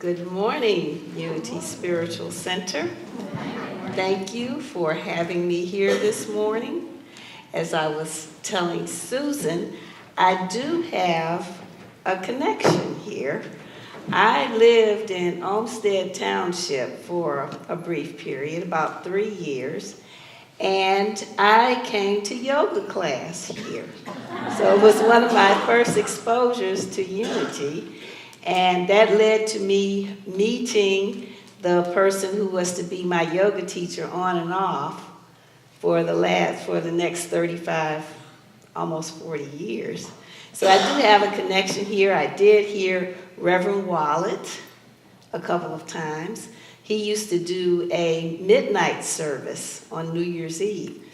Good morning, Unity Spiritual Center. Thank you for having me here this morning. As I was telling Susan, I do have a connection here. I lived in Olmsted Township for a brief period, about 3 years, and I came to yoga class here. So it was one of my first exposures to Unity. And that led to me meeting the person who was to be my yoga teacher on and off for the next 35, almost 40 years. So I do have a connection here. I did hear Reverend Wallet a couple of times. He used to do a midnight service on New Year's Eve.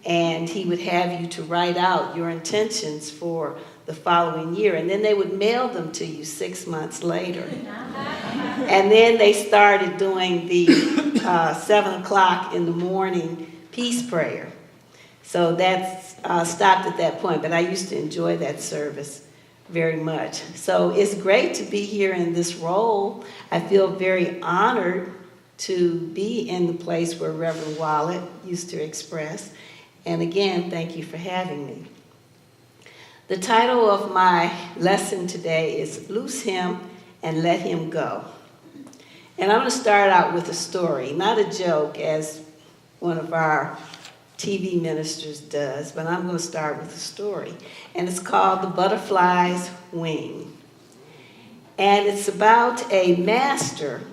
And he would have you to write out your intentions for the following year. And then they would mail them to you 6 months later. And then they started doing the 7 o'clock in the morning peace prayer. So that's stopped at that point. But I used to enjoy that service very much. So it's great to be here in this role. I feel very honored to be in the place where Reverend Wallet used to express. And again, thank you for having me. The title of my lesson today is Loose Him and Let Him Go. And I'm going to start out with a story, not a joke as one of our TV ministers does, but I'm going to start with a story. And it's called The Butterfly's Wing. And it's about a master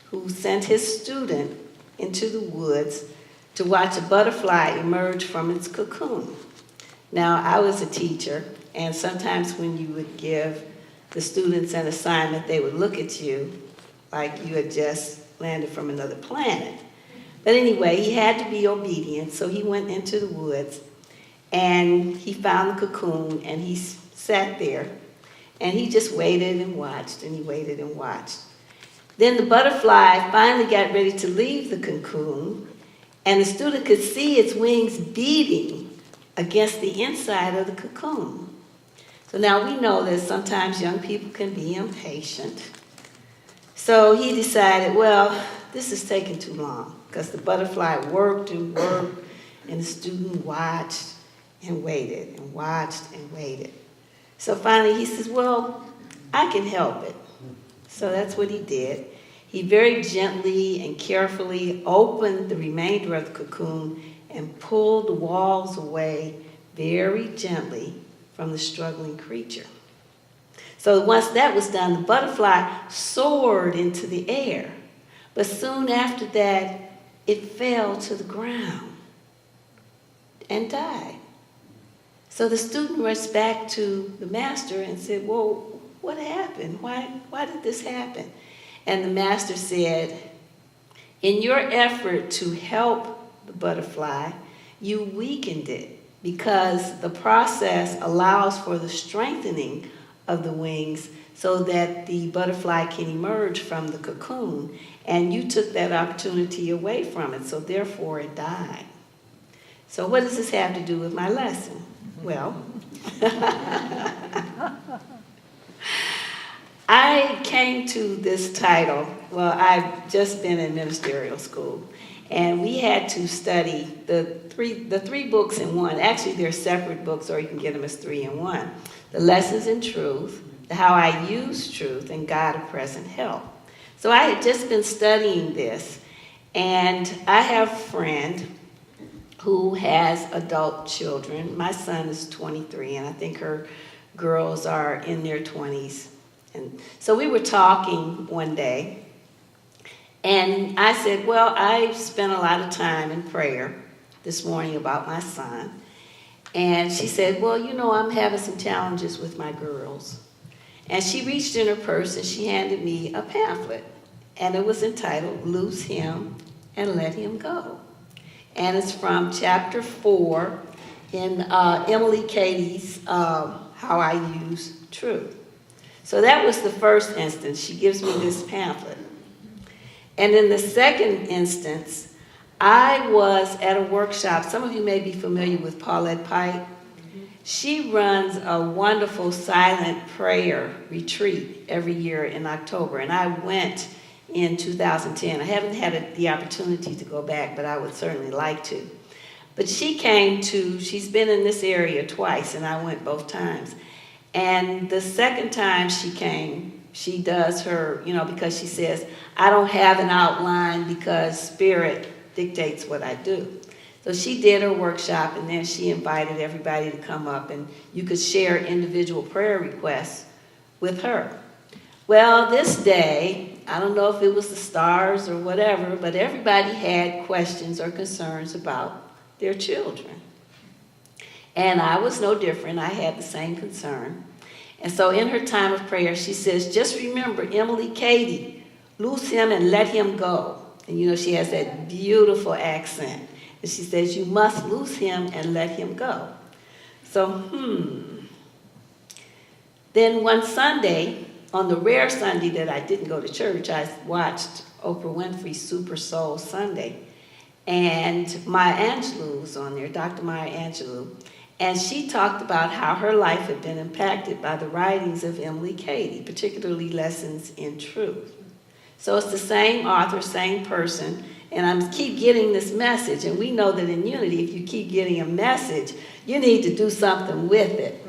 who sent his student into the woods to watch a butterfly emerge from its cocoon. Now, I was a teacher, and sometimes when you would give the students an assignment, they would look at you like you had just landed from another planet. But anyway, he had to be obedient, so he went into the woods, and he found the cocoon, and he sat there, and he just waited and watched, and he waited and watched. Then the butterfly finally got ready to leave the cocoon, and the student could see its wings beating against the inside of the cocoon. So now we know that sometimes young people can be impatient. So he decided, well, this is taking too long, because the butterfly worked and worked, and the student watched and waited and watched and waited. So finally he says, well, I can help it. So that's what he did. He very gently and carefully opened the remainder of the cocoon and pulled the walls away very gently from the struggling creature. So once that was done, the butterfly soared into the air. But soon after that, it fell to the ground and died. So the student rushed back to the master and said, well, what happened? Why did this happen? And the master said, in your effort to help the butterfly, you weakened it because the process allows for the strengthening of the wings so that the butterfly can emerge from the cocoon. And you took that opportunity away from it, so therefore it died. So what does this have to do with my lesson? Well, I came to this title, well, I've just been in ministerial school, and we had to study the three books in one. Actually, they're separate books, or you can get them as 3 in 1. The Lessons in Truth, How I Use Truth, and God of Present Help. So I had just been studying this, and I have a friend who has adult children. My son is 23, and I think her girls are in their 20s. And so we were talking one day, and I said, well, I spent a lot of time in prayer this morning about my son. And she said, well, you know, I'm having some challenges with my girls. And she reached in her purse and she handed me a pamphlet. And it was entitled, Loose Him and Let Him Go. And it's from chapter 4 in Emily Cady's How I Use Truth. So that was the first instance. She gives me this pamphlet. And in the second instance, I was at a workshop. Some of you may be familiar with Paulette Pike. She runs a wonderful silent prayer retreat every year in October, and I went in 2010. I haven't had the opportunity to go back, but I would certainly like to. But she's been in this area twice, and I went both times. And the second time she came, she does her, because she says, I don't have an outline because Spirit dictates what I do. So she did her workshop, and then she invited everybody to come up, and you could share individual prayer requests with her. Well, this day, I don't know if it was the stars or whatever, but everybody had questions or concerns about their children. And I was no different. I had the same concern. And so in her time of prayer, she says, just remember, Emily Cady, loose him and let him go. And she has that beautiful accent. And she says, you must loose him and let him go. So, Then one Sunday, on the rare Sunday that I didn't go to church, I watched Oprah Winfrey's Super Soul Sunday. And Maya Angelou was on there, Dr. Maya Angelou. And she talked about how her life had been impacted by the writings of Emily Cady, particularly Lessons in Truth. So it's the same author, same person, and I keep getting this message. And we know that in Unity, if you keep getting a message, you need to do something with it.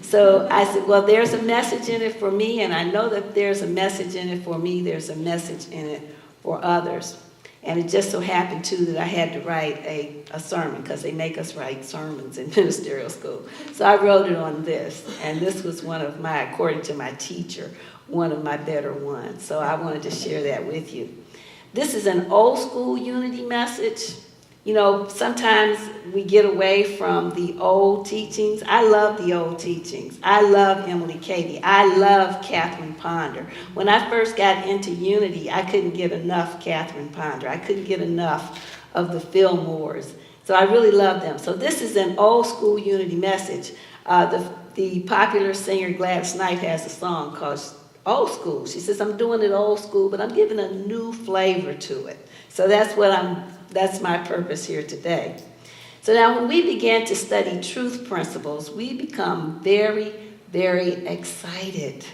So I said, well, there's a message in it for me, and I know that there's a message in it for me. There's a message in it for others. And it just so happened, too, that I had to write a sermon, because they make us write sermons in ministerial school. So I wrote it on this, and this was one of my, according to my teacher, one of my better ones. So I wanted to share that with you. This is an old school unity message. Sometimes we get away from the old teachings. I love the old teachings. I love Emily Cady. I love Catherine Ponder. When I first got into Unity, I couldn't get enough Catherine Ponder. I couldn't get enough of the Fillmores. So I really love them. So this is an old school Unity message. The popular singer Gladys Knight has a song called Old School. She says, I'm doing it old school, but I'm giving a new flavor to it. So that's my purpose here today. So now when we begin to study truth principles, we become very, very excited.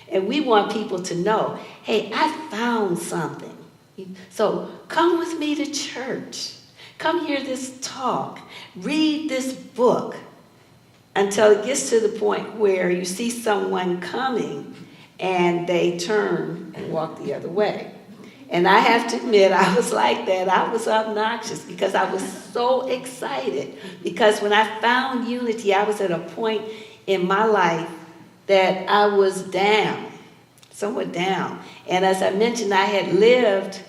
And we want people to know, hey, I found something. So come with me to church. Come hear this talk. Read this book until it gets to the point where you see someone coming and they turn and walk the other way. And I have to admit, I was like that. I was obnoxious because I was so excited. Because when I found Unity, I was at a point in my life that I was down, somewhat down. And as I mentioned, I had lived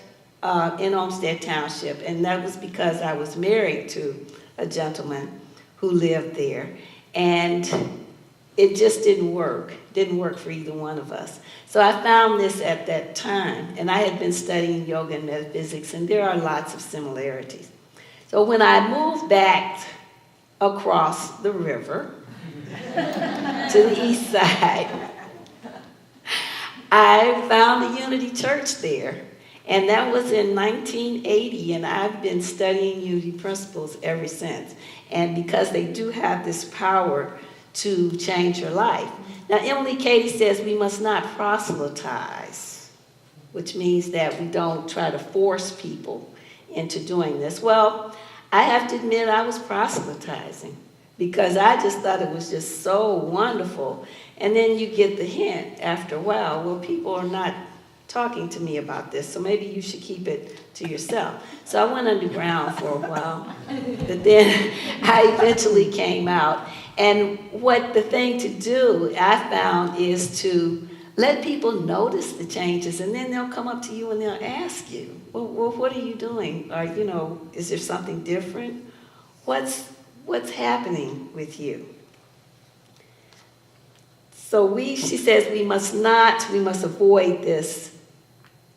in Olmsted Township, and that was because I was married to a gentleman who lived there. And it just didn't work for either one of us. So I found this at that time, and I had been studying yoga and metaphysics, and there are lots of similarities. So when I moved back across the river to the east side, I found the Unity Church there, and that was in 1980, and I've been studying Unity principles ever since. And because they do have this power to change your life. Now, Emily Cady says we must not proselytize, which means that we don't try to force people into doing this. Well, I have to admit I was proselytizing because I just thought it was just so wonderful. And then you get the hint after a while, well, people are not talking to me about this, so maybe you should keep it to yourself. So I went underground for a while, but then I eventually came out. And what the thing to do, I found, is to let people notice the changes, and then they'll come up to you and they'll ask you, well, what are you doing? Or, is there something different? What's happening with you? So she says we must avoid this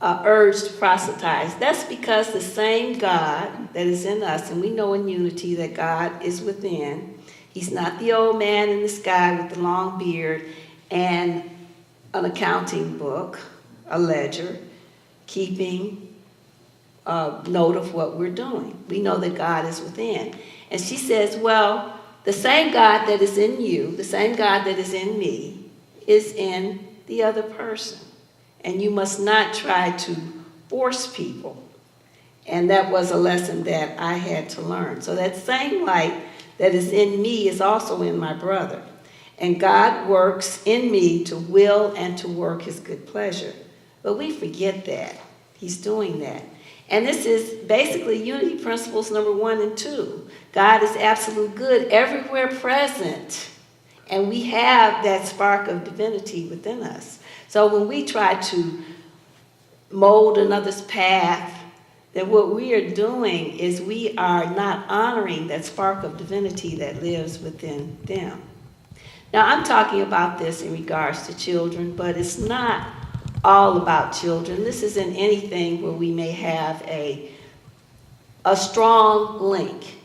urge to proselytize. That's because the same God that is in us, and we know in Unity that God is within. He's not the old man in the sky with the long beard and an accounting book, a ledger, keeping note of what we're doing. We know that God is within. And she says, well, the same God that is in you, the same God that is in me, is in the other person. And you must not try to force people. And that was a lesson that I had to learn. So that same light that is in me is also in my brother. And God works in me to will and to work his good pleasure. But we forget that. He's doing that. And this is basically unity principles number 1 and 2. God is absolute good, everywhere present. And we have that spark of divinity within us. So when we try to mold another's path, then what we are doing is we are not honoring that spark of divinity that lives within them. Now, I'm talking about this in regards to children, but it's not all about children. This isn't anything where we may have a strong link,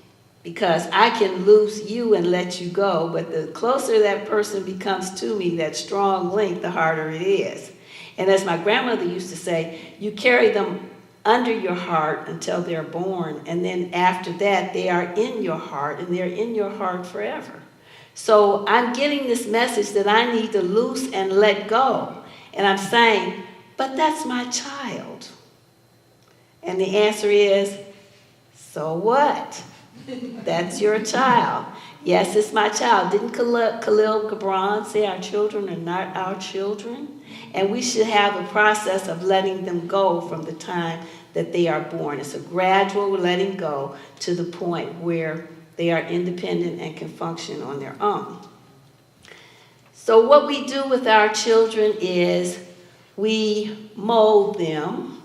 because I can lose you and let you go, but the closer that person becomes to me, that strong link, the harder it is. And as my grandmother used to say, you carry them under your heart until they're born, and then after that, they are in your heart, and they're in your heart forever. So I'm getting this message that I need to loose and let go. And I'm saying, but that's my child. And the answer is, so what? That's your child. Yes, it's my child. Didn't Khalil Gibran say our children are not our children? And we should have a process of letting them go from the time that they are born. It's a gradual letting go to the point where they are independent and can function on their own. So what we do with our children is we mold them.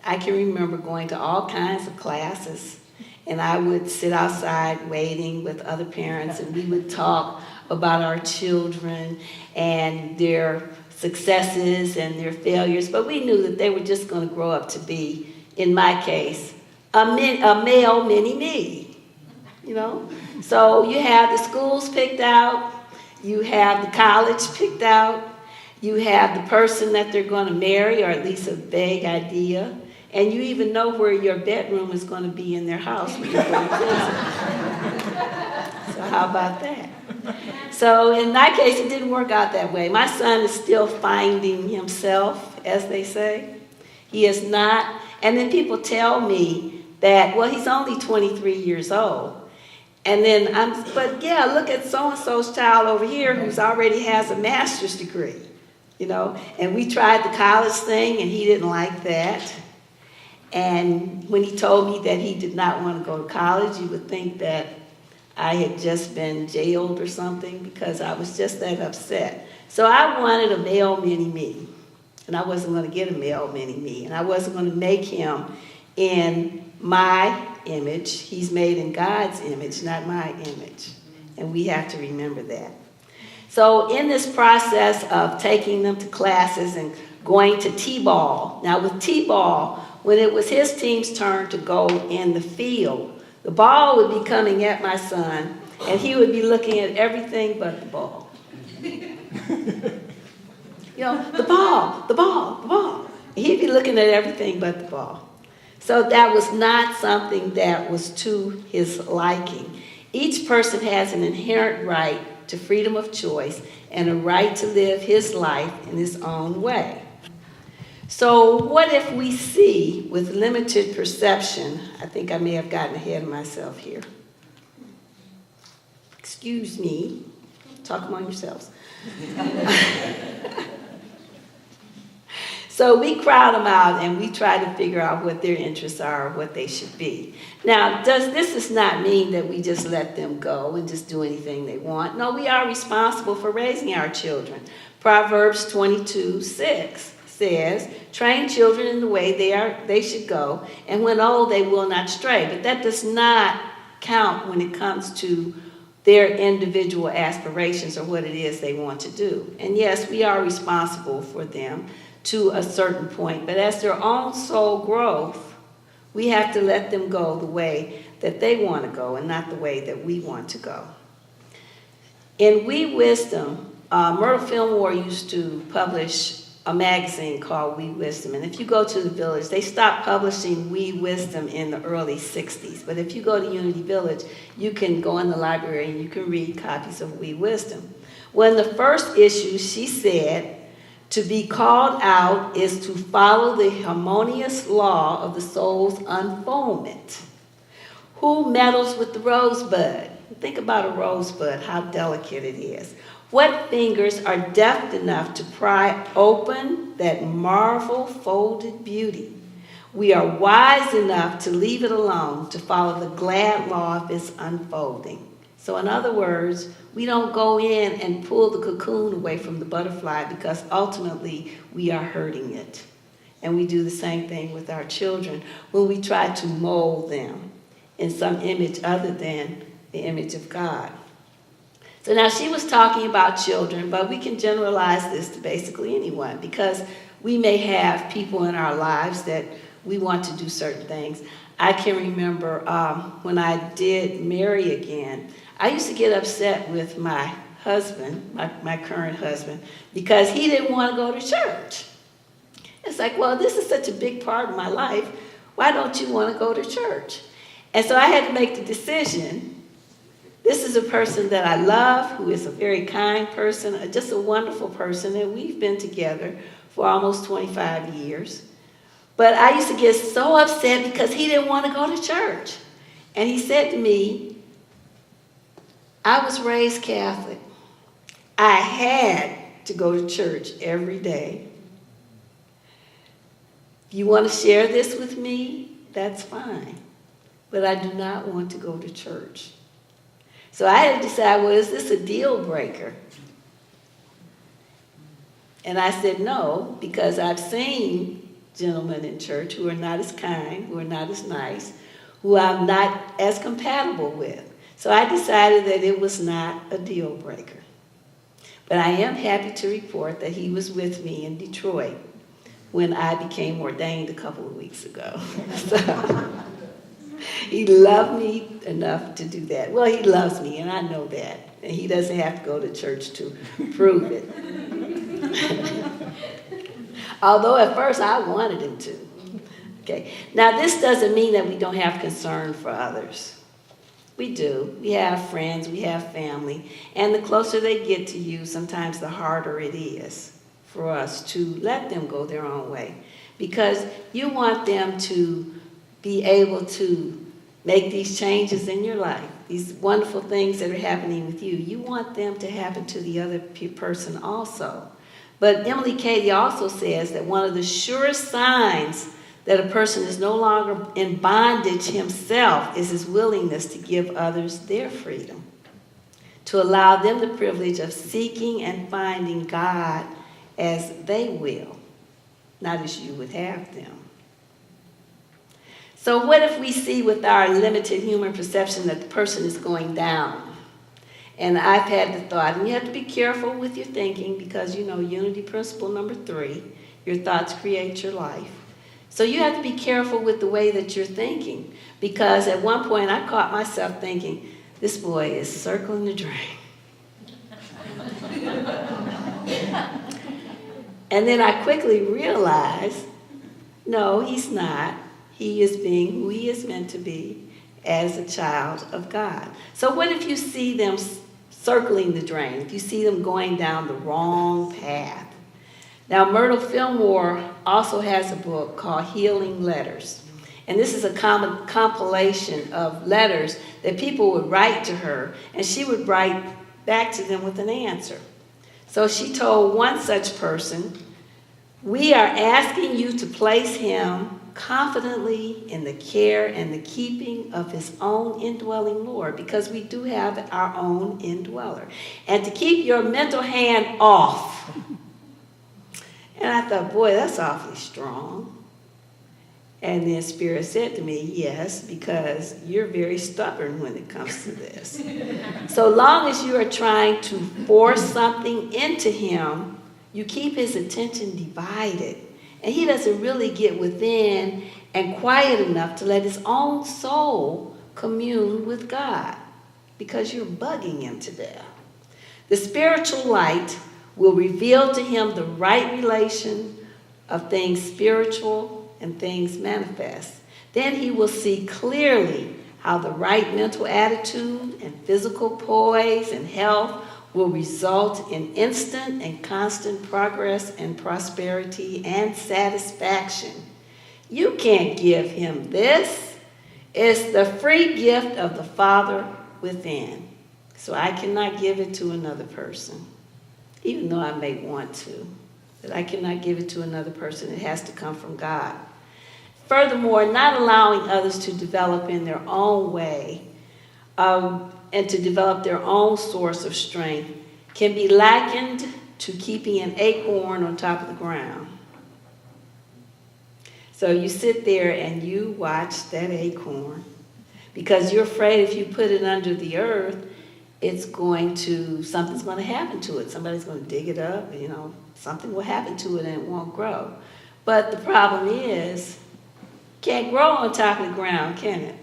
I can remember going to all kinds of classes, and I would sit outside waiting with other parents, and we would talk about our children and their successes and their failures, but we knew that they were just going to grow up to be, in my case, a male mini-me, you know? So you have the schools picked out, you have the college picked out, you have the person that they're going to marry, or at least a vague idea, and you even know where your bedroom is going to be in their house when you're going to visit. So how about that? So in my case, it didn't work out that way. My son is still finding himself, as they say. He is not. And then people tell me that, well, he's only 23 years old. And then but yeah, look at so-and-so's child over here who's already has a master's degree, you know. And we tried the college thing, and he didn't like that. And when he told me that he did not want to go to college, you would think that I had just been jailed or something, because I was just that upset. So I wanted a male mini-me, and I wasn't going to get a male mini-me, and I wasn't going to make him in my image. He's made in God's image, not my image, and we have to remember that. So in this process of taking them to classes and going to T-ball, now with T-ball, when it was his team's turn to go in the field, the ball would be coming at my son, and he would be looking at everything but the ball. You know, the ball. He'd be looking at everything but the ball. So that was not something that was to his liking. Each person has an inherent right to freedom of choice and a right to live his life in his own way. So what if we see with limited perception? I think I may have gotten ahead of myself here. Excuse me. Talk among yourselves. So we crowd them out and we try to figure out what their interests are, what they should be. Now, this does not mean that we just let them go and just do anything they want. No, we are responsible for raising our children. Proverbs 22:6 says, train children in the way they should go, and when old they will not stray. But that does not count when it comes to their individual aspirations or what it is they want to do. And yes, we are responsible for them to a certain point, but as their own soul growth, we have to let them go the way that they want to go and not the way that we want to go. In We Wisdom, Myrtle Fillmore used to publish a magazine called We Wisdom. And if you go to the village, they stopped publishing We Wisdom in the early 60s. But if you go to Unity Village, you can go in the library and you can read copies of We Wisdom. Well, in the first issue, she said, to be called out is to follow the harmonious law of the soul's unfoldment. Who meddles with the rosebud? Think about a rosebud, how delicate it is. What fingers are deft enough to pry open that marvel folded beauty? We are wise enough to leave it alone, to follow the glad law of its unfolding. So in other words, we don't go in and pull the cocoon away from the butterfly because ultimately we are hurting it. And we do the same thing with our children when we try to mold them in some image other than the image of God. So now she was talking about children, but we can generalize this to basically anyone because we may have people in our lives that we want to do certain things. I can remember when I did marry again, I used to get upset with my husband, my current husband, because he didn't want to go to church. It's like, well, this is such a big part of my life. Why don't you want to go to church? And so I had to make the decision. This is a person that I love, who is a very kind person, just a wonderful person, and we've been together for almost 25 years. But I used to get so upset because he didn't want to go to church. And he said to me, I was raised Catholic. I had to go to church every day. If you want to share this with me, that's fine. But I do not want to go to church. So I had to decide, well, is this a deal breaker? And I said no, because I've seen gentlemen in church who are not as kind, who are not as nice, who I'm not as compatible with. So I decided that it was not a deal breaker. But I am happy to report that he was with me in Detroit when I became ordained a couple of weeks ago. So he loved me enough to do that. Well, he loves me, and I know that. And he doesn't have to go to church to prove it. Although at first I wanted him to. Okay. Now, this doesn't mean that we don't have concern for others. We do. We have friends, we have family. And the closer they get to you, sometimes the harder it is for us to let them go their own way. Because you want them to be able to make these changes in your life, these wonderful things that are happening with you. You want them to happen to the other person also. But Emily Cady also says that one of the surest signs that a person is no longer in bondage himself is his willingness to give others their freedom, to allow them the privilege of seeking and finding God as they will, not as you would have them. So what if we see with our limited human perception that the person is going down? And I've had the thought, and you have to be careful with your thinking because, unity principle number 3, your thoughts create your life. So you have to be careful with the way that you're thinking because at one point I caught myself thinking, this boy is circling the drain. And then I quickly realized, no, he's not. He is being who he is meant to be as a child of God. So what if you see them circling the drain, if you see them going down the wrong path? Now, Myrtle Fillmore also has a book called Healing Letters. And this is a compilation of letters that people would write to her, and she would write back to them with an answer. So she told one such person, we are asking you to place him confidently in the care and the keeping of his own indwelling Lord, because we do have our own indweller. And to keep your mental hand off. And I thought, boy, that's awfully strong. And then Spirit said to me, yes, because you're very stubborn when it comes to this. So long as you are trying to force something into him, you keep his attention divided. And he doesn't really get within and quiet enough to let his own soul commune with God because you're bugging him to death. The spiritual light will reveal to him the right relation of things spiritual and things manifest. Then he will see clearly how the right mental attitude and physical poise and health will result in instant and constant progress and prosperity and satisfaction. You can't give him this. It's the free gift of the Father within. So I cannot give it to another person, even though I may want to. But I cannot give it to another person. It has to come from God. Furthermore, not allowing others to develop in their own way and to develop their own source of strength can be likened to keeping an acorn on top of the ground. So you sit there and you watch that acorn because you're afraid if you put it under the earth, something's going to happen to it. Somebody's going to dig it up, something will happen to it and it won't grow. But the problem is, it can't grow on top of the ground, can it?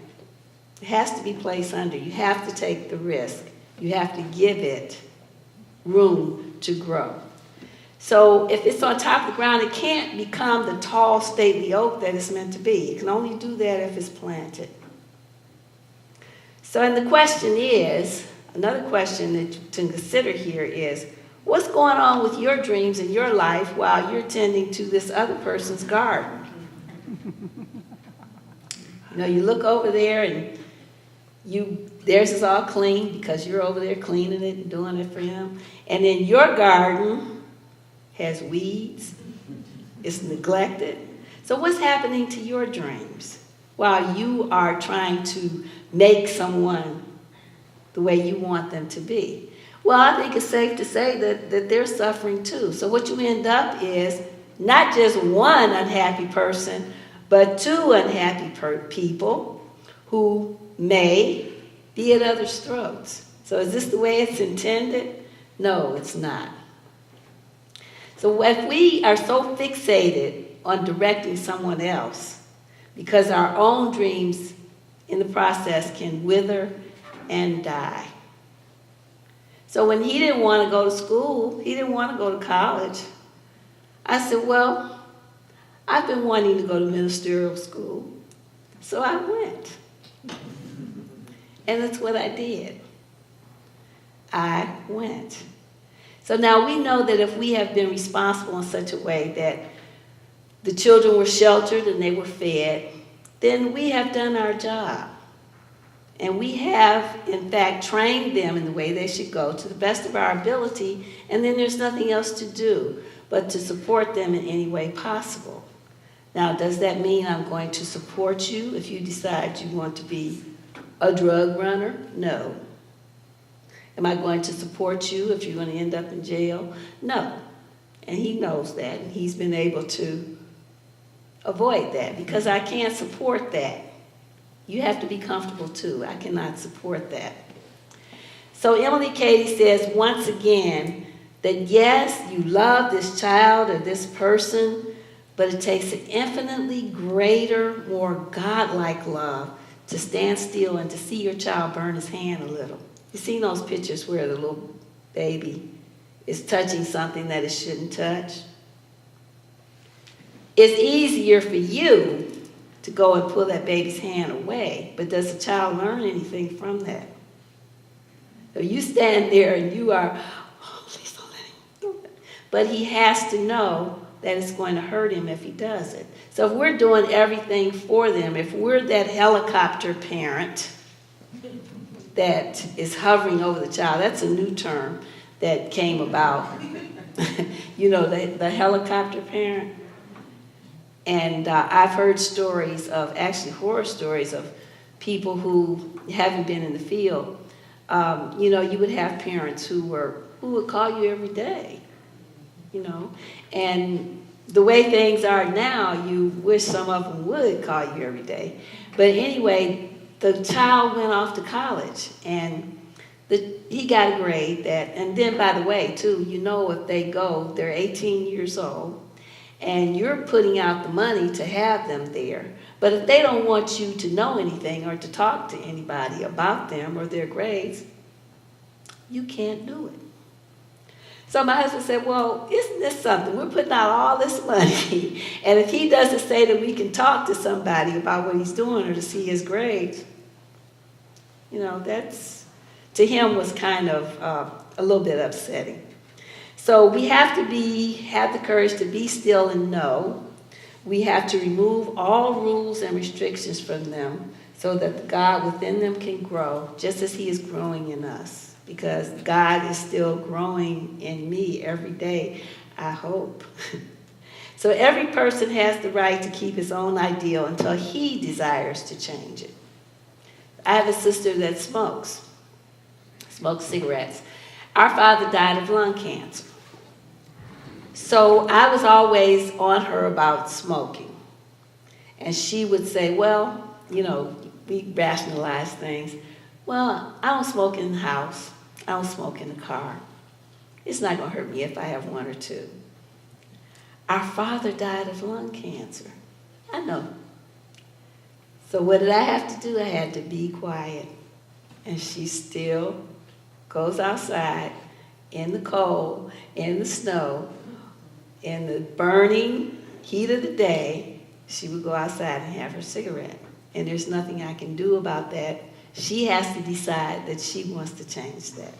It has to be placed under. You have to take the risk. You have to give it room to grow. So if it's on top of the ground, it can't become the tall, stately oak that it's meant to be. It can only do that if it's planted. So and the question is, another question that to consider here is, what's going on with your dreams in your life while you're tending to this other person's garden? You look over there and theirs is all clean because you're over there cleaning it and doing it for him. And then your garden has weeds. It's neglected. So what's happening to your dreams while you are trying to make someone the way you want them to be? Well, I think it's safe to say that they're suffering too. So what you end up is not just one unhappy person, but two unhappy people who may be at others' throats. So is this the way it's intended? No, it's not. So if we are so fixated on directing someone else, because our own dreams in the process can wither and die. So when he didn't want to go to school, he didn't want to go to college, I said, well, I've been wanting to go to ministerial school, so I went. And that's what I did. I went. So now we know that if we have been responsible in such a way that the children were sheltered and they were fed, then we have done our job. And we have, in fact, trained them in the way they should go to the best of our ability, and then there's nothing else to do but to support them in any way possible. Now, does that mean I'm going to support you if you decide you want to be a drug runner? No. Am I going to support you if you're going to end up in jail? No. And he knows that, and he's been able to avoid that because I can't support that. You have to be comfortable too. I cannot support that. So Emily Cady says once again that yes, you love this child or this person, but it takes an infinitely greater, more godlike love to stand still and to see your child burn his hand a little. You've seen those pictures where the little baby is touching something that it shouldn't touch? It's easier for you to go and pull that baby's hand away, but does the child learn anything from that? So you stand there and you are, oh, please don't let him do it. But he has to know that it's going to hurt him if he does it. So if we're doing everything for them, if we're that helicopter parent that is hovering over the child, that's a new term that came about, the helicopter parent. And I've heard stories of, actually horror stories of people who haven't been in the field. You would have parents who would call you every day, and the way things are now, you wish some of them would call you every day. But anyway, the child went off to college, and he got a grade and then by the way, too, if they go, they're 18 years old, and you're putting out the money to have them there. But if they don't want you to know anything or to talk to anybody about them or their grades, you can't do it. So my husband said, well, isn't this something? We're putting out all this money, and if he doesn't say that we can talk to somebody about what he's doing or to see his grades, that's, to him, was kind of a little bit upsetting. So we have to have the courage to be still and know. We have to remove all rules and restrictions from them so that the God within them can grow, just as he is growing in us. Because God is still growing in me every day, I hope. So every person has the right to keep his own ideal until he desires to change it. I have a sister that smokes cigarettes. Our father died of lung cancer. So I was always on her about smoking. And she would say, well, we rationalize things. Well, I don't smoke in the house. I don't smoke in the car. It's not going to hurt me if I have one or two. Our father died of lung cancer. I know. So what did I have to do? I had to be quiet. And she still goes outside in the cold, in the snow, in the burning heat of the day. She would go outside and have her cigarette. And there's nothing I can do about that. She has to decide that she wants to change that.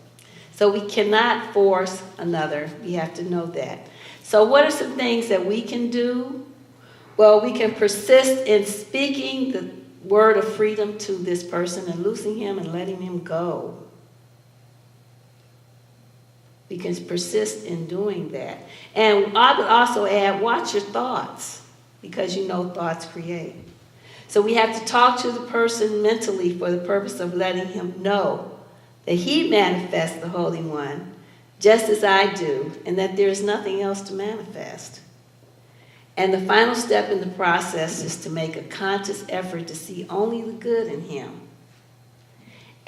So we cannot force another. We have to know that. So what are some things that we can do? Well, we can persist in speaking the word of freedom to this person and loosing him and letting him go. We can persist in doing that. And I would also add, watch your thoughts, because thoughts create. So we have to talk to the person mentally for the purpose of letting him know that he manifests the Holy One just as I do, and that there is nothing else to manifest. And the final step in the process is to make a conscious effort to see only the good in him.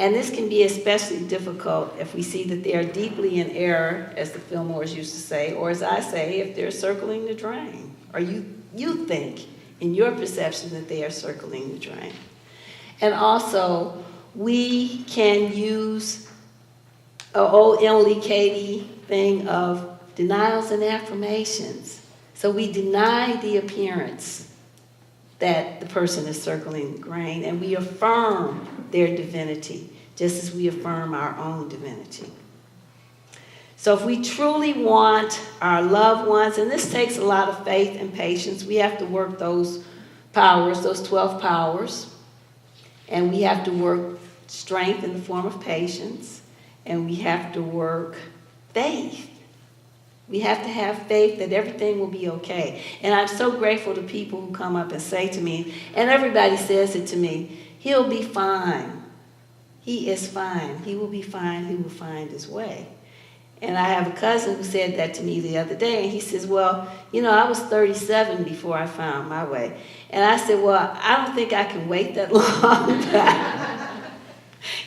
And this can be especially difficult if we see that they are deeply in error, as the Fillmores used to say, or as I say, if they're circling the drain, or you think in your perception that they are circling the drain. And also, we can use an old Emily Cady thing of denials and affirmations. So we deny the appearance that the person is circling the drain, and we affirm their divinity, just as we affirm our own divinity. So if we truly want our loved ones, and this takes a lot of faith and patience, we have to work those powers, those 12 powers, and we have to work strength in the form of patience, and we have to work faith. We have to have faith that everything will be okay. And I'm so grateful to people who come up and say to me, and everybody says it to me, he'll be fine. He is fine. He will be fine. He will find his way. And I have a cousin who said that to me the other day, and he says, well, I was 37 before I found my way. And I said, well, I don't think I can wait that long.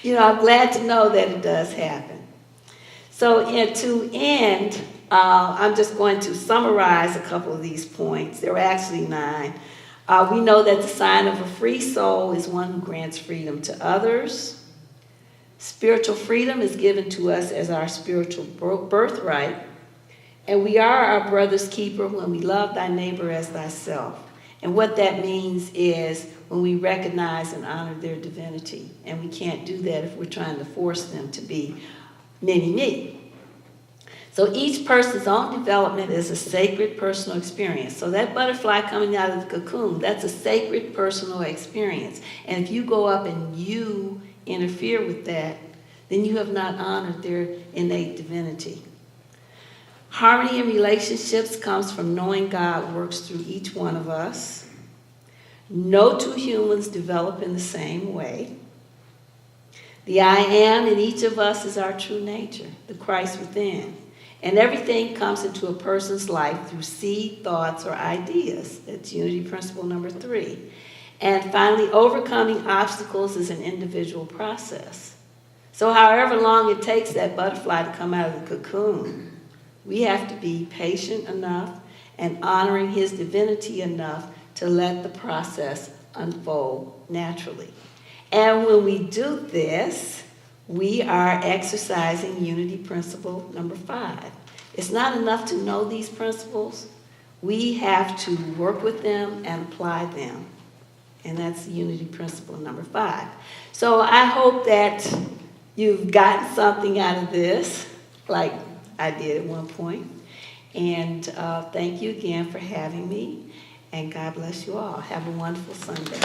I'm glad to know that it does happen. So to end, I'm just going to summarize a couple of these points. There are actually 9. We know that the sign of a free soul is one who grants freedom to others. Spiritual freedom is given to us as our spiritual birthright. And we are our brother's keeper when we love thy neighbor as thyself. And what that means is when we recognize and honor their divinity. And we can't do that if we're trying to force them to be me. So each person's own development is a sacred personal experience. So that butterfly coming out of the cocoon, that's a sacred personal experience. And if you go up and you interfere with that, then you have not honored their innate divinity. Harmony in relationships comes from knowing God works through each one of us. No two humans develop in the same way. The I am in each of us is our true nature, the Christ within. And everything comes into a person's life through seed, thoughts, or ideas. That's unity principle number 3. And finally, overcoming obstacles is an individual process. So however long it takes that butterfly to come out of the cocoon, we have to be patient enough and honoring his divinity enough to let the process unfold naturally. And when we do this, we are exercising unity principle number 5. It's not enough to know these principles. We have to work with them and apply them. And that's unity principle number 5. So I hope that you've gotten something out of this, like I did at one point. And thank you again for having me. And God bless you all. Have a wonderful Sunday.